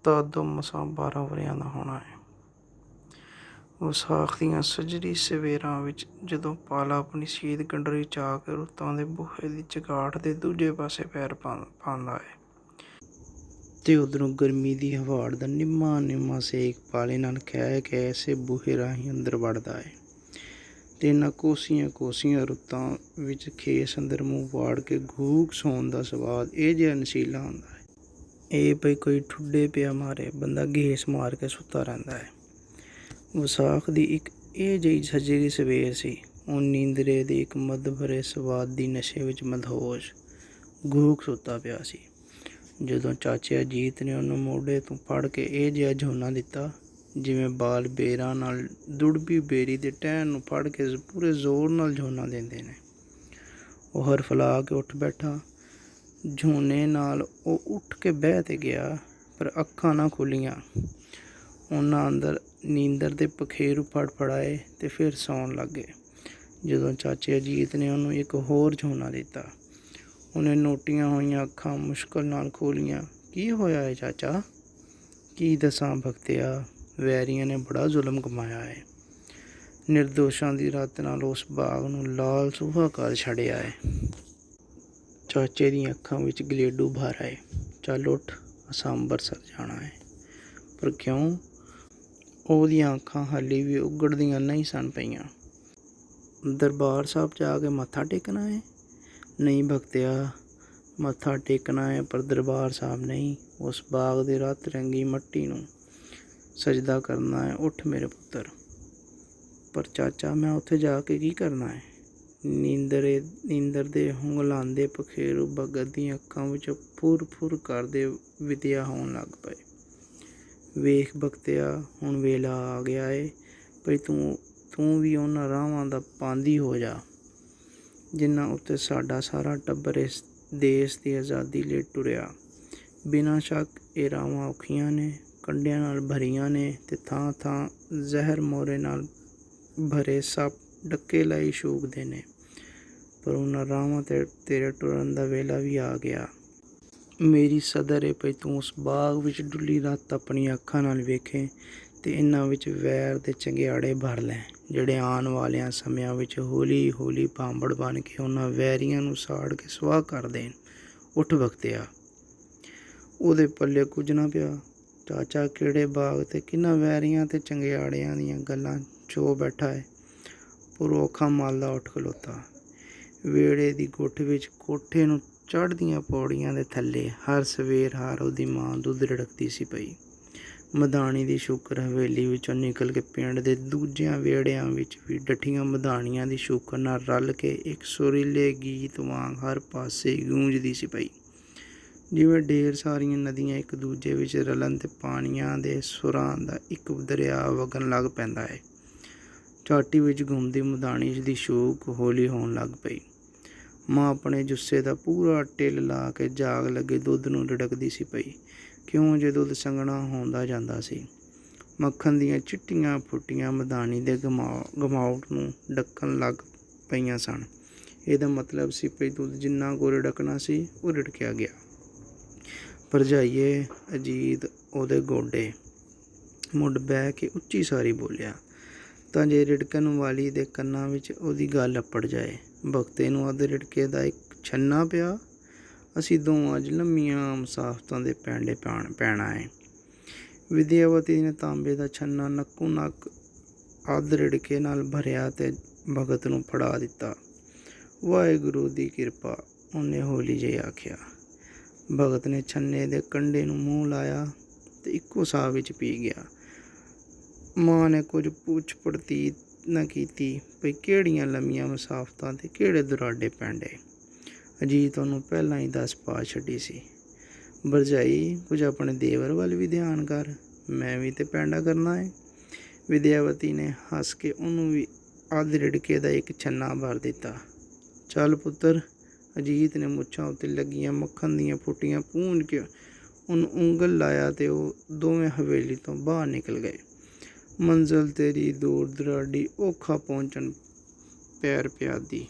ਤਾਂ ਉਦੋਂ ਮਸਾਂ 12 ਵਰ੍ਹਿਆਂ ਦਾ ਹੋਣਾ ਹੈ। ਵਿਸਾਖ ਦੀਆਂ ਸੱਜਰੀ ਸਵੇਰਾਂ ਵਿੱਚ ਜਦੋਂ ਪਾਲਾ ਆਪਣੀ ਸੀਤ ਗੰਡਰੀ ਚਾ ਕੇ ਰੁੱਤਾਂ ਦੇ ਬੂਹੇ ਦੀ ਚਗਾਠ ਦੇ ਦੂਜੇ ਪਾਸੇ ਪੈਰ ਪਾਉਂਦਾ ਹੈ ਤੇ ਉਧਰੋਂ ਗਰਮੀ ਦੀ ਹਵਾੜ ਦਾ ਨਿੰਮਾ ਸੇਕ ਪਾਲੇ ਨਾਲ ਖਹਿ ਕੇ ਐਸੇ ਬੂਹੇ ਰਾਹੀਂ ਅੰਦਰ ਵੜਦਾ ਹੈ ਤੇ ਇਹਨਾਂ ਕੋਸੀਆਂ ਰੁੱਤਾਂ ਵਿੱਚ ਖੇਸ ਅੰਦਰ ਮੂੰਹ ਵਾੜ ਕੇ ਘੂਕ ਸੌਣ ਦਾ ਸਵਾਦ ਇਹ ਜਿਹਾ ਨਸ਼ੀਲਾ ਹੁੰਦਾ ਹੈ। ਇਹ ਭਈ ਕੋਈ ਠੁੱਡੇ ਪਿਆ ਮਾਰੇ ਬੰਦਾ ਘੇਸ ਮਾਰ ਕੇ ਸੁੱਤਾ ਰਹਿੰਦਾ ਹੈ। ਵਿਸਾਖ ਦੀ ਇੱਕ ਇਹ ਜਿਹੀ ਸੱਜਰੀ ਸਵੇਰ ਸੀ। ਉਹ ਨੀਂਦਰੇ ਦੇ ਇੱਕ ਮਦ ਭਰੇ ਸਵਾਦ ਦੀ ਨਸ਼ੇ ਵਿੱਚ ਮਦਹੋਸ਼ ਘੂਕ ਸੁੱਤਾ ਪਿਆ ਸੀ ਜਦੋਂ ਚਾਚੇ ਅਜੀਤ ਨੇ ਉਹਨੂੰ ਮੋਢੇ ਤੋਂ ਫੜ ਕੇ ਇਹ ਜਿਹਾ ਝੋਨਾ ਦਿੱਤਾ ਜਿਵੇਂ ਬਾਲ ਬੇਰਾਂ ਨਾਲ ਦੁੜਬੀ ਬੇਰੀ ਦੇ ਟਹਿਣ ਨੂੰ ਫੜ ਕੇ ਪੂਰੇ ਜ਼ੋਰ ਨਾਲ ਝੋਨਾ ਦਿੰਦੇ ਨੇ। ਉਹ ਹਰਫਲਾ ਕੇ ਉੱਠ ਬੈਠਾ। ਝੋਨੇ ਨਾਲ ਉਹ ਉੱਠ ਕੇ ਬਹਿ ਤੇ ਗਿਆ ਪਰ ਅੱਖਾਂ ਨਾ ਖੁੱਲ੍ਹੀਆਂ। ਉਹਨਾਂ ਅੰਦਰ ਨੀਂਦਰ ਦੇ ਪਖੇਰੂ ਫੜਫੜਾਏ ਤੇ ਫਿਰ ਸੌਣ ਲੱਗੇ। ਜਦੋਂ ਚਾਚੇ ਅਜੀਤ ਨੇ ਉਹਨੂੰ ਇੱਕ ਹੋਰ ਝੋਨਾ ਦਿੱਤਾ ਉਹਨੇ ਨੋਟੀਆਂ ਹੋਈਆਂ ਅੱਖਾਂ ਮੁਸ਼ਕਲ ਨਾਲ ਖੋਲ੍ਹੀਆਂ। ਕੀ ਹੋਇਆ ਹੈ ਚਾਚਾ? ਕੀ ਦੱਸਾਂ ਭਗਤਿਆ, ਵੈਰੀਆਂ ਨੇ ਬੜਾ ਜ਼ੁਲਮ ਕਮਾਇਆ ਹੈ। ਨਿਰਦੋਸ਼ਾਂ ਦੀ ਰਾਤ ਨਾਲ ਉਸ ਬਾਗ ਨੂੰ ਲਾਲ ਸੂਹਾ ਕਰ ਛੱਡਿਆ ਹੈ। ਚਾਚੇ ਦੀਆਂ ਅੱਖਾਂ ਵਿੱਚ ਗਲੇਡੂ ਭਰ ਆਏ। ਚੱਲ ਉੱਠ, ਅਸਾਂ ਅੰਬਰਸਰ ਜਾਣਾ ਹੈ। ਪਰ ਕਿਉਂ? ਉਹਦੀਆਂ ਅੱਖਾਂ ਹਾਲੇ ਵੀ ਉਗੜਦੀਆਂ ਨਹੀਂ ਸਨ ਪਈਆਂ। ਦਰਬਾਰ ਸਾਹਿਬ ਜਾ ਕੇ ਮੱਥਾ ਟੇਕਣਾ ਹੈ? ਨਹੀਂ ਭਗਤਿਆ, ਮੱਥਾ ਟੇਕਣਾ ਹੈ ਪਰ ਦਰਬਾਰ ਸਾਹਿਬ ਨਹੀਂ, ਉਸ ਬਾਗ ਦੇ ਰਤ ਰੰਗੀ ਮੱਟੀ ਨੂੰ ਸਜਦਾ ਕਰਨਾ ਹੈ। ਉੱਠ ਮੇਰੇ ਪੁੱਤਰ। ਪਰ ਚਾਚਾ, ਮੈਂ ਉੱਥੇ ਜਾ ਕੇ ਕੀ ਕਰਨਾ ਹੈ? ਨੀਂਦਰ ਦੇ ਹੁੰਗਲਾਉਂਦੇ ਪਖੇਰੂ ਭਗਤ ਦੀਆਂ ਅੱਖਾਂ ਵਿੱਚ ਫੁਰ ਕਰਦੇ ਵਿਦਿਆ ਹੋਣ ਲੱਗ ਪਏ। ਵੇਖ ਭਗਤਿਆ, ਹੁਣ ਵੇਲਾ ਆ ਗਿਆ ਏ ਭਈ ਤੂੰ ਵੀ ਉਹਨਾਂ ਰਾਹਾਂ ਦਾ ਪਾਂਦੀ ਹੋ ਜਾ ਜਿਨ੍ਹਾਂ ਉੱਤੇ ਸਾਡਾ ਸਾਰਾ ਟੱਬਰ ਇਸ ਦੇਸ਼ ਦੀ ਆਜ਼ਾਦੀ ਲਈ ਟੁਰਿਆ। ਬਿਨਾਂ ਸ਼ੱਕ ਇਹ ਰਾਹਾਂ ਔਖੀਆਂ ਨੇ, ਕੰਢਿਆਂ ਨਾਲ ਭਰੀਆਂ ਨੇ ਤੇ ਥਾਂ ਜ਼ਹਿਰ ਮੋਰੇ ਨਾਲ ਭਰੇ ਸੱਪ ਡੱਕੇ ਲਾਈ ਸ਼ੂਕਦੇ ਨੇ। ਪਰ ਉਹਨਾਂ ਰਾਹਾਂ ਤੇ ਤੇਰੇ ਟੁਰਨ ਦਾ ਵੇਲਾ ਵੀ ਆ ਗਿਆ। ਮੇਰੀ ਸਦਰ ਏ ਭਈ ਤੂੰ ਉਸ ਬਾਗ ਵਿੱਚ ਡੁੱਲੀ ਰਾਤ ਆਪਣੀਆਂ ਅੱਖਾਂ ਨਾਲ ਵੇਖੇ ਤੇ ਇਹਨਾਂ ਵਿੱਚ ਵੈਰ ਦੇ ਚੰਗਿਆੜੇ ਭਰ ਲੈ ਜਿਹੜੇ ਆਉਣ ਵਾਲਿਆਂ ਸਮਿਆਂ ਵਿੱਚ ਹੌਲੀ ਭਾਂਬੜ ਬਣ ਕੇ ਉਹਨਾਂ ਵੈਰੀਆਂ ਨੂੰ ਸਾੜ ਕੇ ਸੁਆਹ ਕਰ ਦੇਣ। ਉੱਠ ਭਗਤਿਆ। ਉਹਦੇ ਪੱਲੇ ਕੁਝ ਨਾ ਪਿਆ। ਚਾਚਾ ਕਿਹੜੇ ਬਾਗ ਤੇ ਕਿਹਨਾਂ ਵੈਰੀਆਂ ਤੇ ਚੰਗਿਆੜਿਆਂ ਦੀਆਂ ਗੱਲਾਂ ਚੋ ਬੈਠਾ ਹੈ। ਪੁਰੋਂ ਅੱਖਾਂ ਮਲਦਾ ਉੱਠ ਖਲੋਤਾ। ਵਿਹੜੇ ਦੀ ਗੁੱਠ ਵਿੱਚ ਕੋਠੇ ਨੂੰ ਚੜ੍ਹਦੀਆਂ ਪੌੜੀਆਂ ਦੇ ਥੱਲੇ ਹਰ ਸਵੇਰ ਉਹਦੀ ਮਾਂ ਦੁੱਧ ਰਿੜਕਦੀ ਸੀ ਪਈ। ਮਧਾਣੀ ਦੀ ਸ਼ੂਕਰ ਹਵੇਲੀ ਵਿੱਚੋਂ ਨਿਕਲ ਕੇ ਪਿੰਡ ਦੇ ਦੂਜਿਆਂ ਵਿਹੜਿਆਂ ਵਿੱਚ ਵੀ ਡੱਠੀਆਂ ਮਧਾਣੀਆਂ ਦੀ ਸ਼ੂਕਰ ਨਾਲ ਰਲ ਕੇ ਇੱਕ ਸੁਰੀਲੇ ਗੀਤ ਵਾਂਗ ਹਰ ਪਾਸੇ ਗੂੰਜਦੀ ਸੀ ਪਈ। ਜਿਵੇਂ ਢੇਰ ਸਾਰੀਆਂ ਨਦੀਆਂ ਇੱਕ ਦੂਜੇ ਵਿੱਚ ਰਲਣ ਤੇ ਪਾਣੀਆਂ ਦੇ ਸੁਰਾਂ ਦਾ ਇੱਕ ਦਰਿਆ ਵਗਣ ਲੱਗ ਪੈਂਦਾ ਹੈ। ਚਾਟੀ ਵਿੱਚ ਘੁੰਮਦੀ ਮਧਾਣੀ ਦੀ ਸ਼ੂਕ ਹੌਲੀ ਹੋਣ ਲੱਗ ਪਈ। ਮਾਂ ਆਪਣੇ ਜੁੱਸੇ ਦਾ ਪੂਰਾ ਟਿੱਲ ਲਾ ਕੇ ਜਾਗ ਲੱਗੇ ਦੁੱਧ ਨੂੰ ਰਿੜਕਦੀ ਸੀ ਪਈ। ਕਿਉਂ ਜੇ ਦੁੱਧ ਸੰਘਣਾ ਹੁੰਦਾ ਜਾਂਦਾ ਸੀ। ਮੱਖਣ ਦੀਆਂ ਚਿੱਟੀਆਂ ਫੁੱਟੀਆਂ ਮਧਾਣੀ ਦੇ ਗਮਾਉਟ ਨੂੰ ਡੱਕਣ ਲੱਗ ਪਈਆਂ ਸਨ। ਇਹਦਾ ਮਤਲਬ ਸੀ ਭਈ ਦੁੱਧ ਜਿੰਨਾ ਕੁ ਰਿੜਕਣਾ ਸੀ ਉਹ ਰਿੜਕਿਆ ਗਿਆ। ਭਰਜਾਈਏ ਅਜੀਤ ਉਹਦੇ ਗੋਡੇ ਮੁੱਢ ਬਹਿ ਕੇ ਉੱਚੀ ਸਾਰੀ ਬੋਲਿਆ ਤਾਂ ਜੇ ਰਿੜਕਣ ਵਾਲੀ ਦੇ ਕੰਨਾਂ ਵਿੱਚ ਉਹਦੀ ਗੱਲ ਅੱਪੜ ਜਾਏ। ਭਗਤੇ ਨੂੰ ਅੱਧ ਰਿੜਕੇ ਦਾ ਇੱਕ ਛੰਨਾ ਪਿਆ। ਅਸੀਂ ਦੋਵਾਂ ਅੱਜ ਲੰਮੀਆਂ ਮੁਸਾਫਤਾਂ ਦੇ ਪੈਂਡੇ ਪੈਣਾ ਹੈ। ਵਿਦਿਆਵਤੀ ਨੇ ਤਾਂਬੇ ਦਾ ਛੰਨਾ ਨੱਕੋ ਨੱਕ ਅੱਧ ਰਿੜਕੇ ਨਾਲ ਭਰਿਆ ਤੇ ਭਗਤ ਨੂੰ ਫੜਾ ਦਿੱਤਾ। ਵਾਹਿਗੁਰੂ ਦੀ ਕਿਰਪਾ, ਉਹਨੇ ਹੌਲੀ ਜਿਹੀ ਆਖਿਆ। ਭਗਤ ਨੇ ਛੰਨੇ ਦੇ ਕੰਢੇ ਨੂੰ ਮੂੰਹ ਲਾਇਆ ਤੇ ਇੱਕੋ ਸਾਹ ਵਿੱਚ ਪੀ ਗਿਆ। ਮਾਂ ਨੇ ਕੁਝ ਪੁੱਛ ਪੜਤੀਤ ਨਾ ਕੀਤੀ ਭਈ ਕਿਹੜੀਆਂ ਲੰਮੀਆਂ ਮੁਸਾਫਤਾਂ ਤੇ ਕਿਹੜੇ ਦੁਰਾਡੇ ਪੈਂਡੇ। ਅਜੀਤ ਉਹਨੂੰ ਪਹਿਲਾਂ ਹੀ ਦੱਸ ਪਾ ਛੱਡੀ ਸੀ। ਭਰਜਾਈ, ਕੁਝ ਆਪਣੇ ਦੇਵਰ ਵੱਲ ਵੀ ਧਿਆਨ ਕਰ, ਮੈਂ ਵੀ ਤੇ ਪੈਂਡਾ ਕਰਨਾ ਹੈ। ਵਿਦਿਆਵਤੀ ਨੇ ਹੱਸ ਕੇ ਉਹਨੂੰ ਵੀ ਅੱਧ ਰਿੜਕੇ ਦਾ ਇੱਕ ਛੰਨਾ ਭਰ ਦਿੱਤਾ। ਚੱਲ ਪੁੱਤਰ। ਅਜੀਤ ਨੇ ਮੁੱਛਾਂ ਉੱਤੇ ਲੱਗੀਆਂ ਮੱਖਣ ਦੀਆਂ ਫੁੱਟੀਆਂ ਪੂੰਝ ਕੇ ਉਹਨੂੰ ਉਂਗਲ ਲਾਇਆ ਤੇ ਉਹ ਦੋਵੇਂ ਹਵੇਲੀ ਤੋਂ ਬਾਹਰ ਨਿਕਲ ਗਏ। ਮੰਜ਼ਿਲ ਤੇਰੀ ਦੂਰ ਦੁਰਾਡੀ, ਔਖਾ ਪਹੁੰਚਣ ਪੈਰ ਪਿਆਦੀ।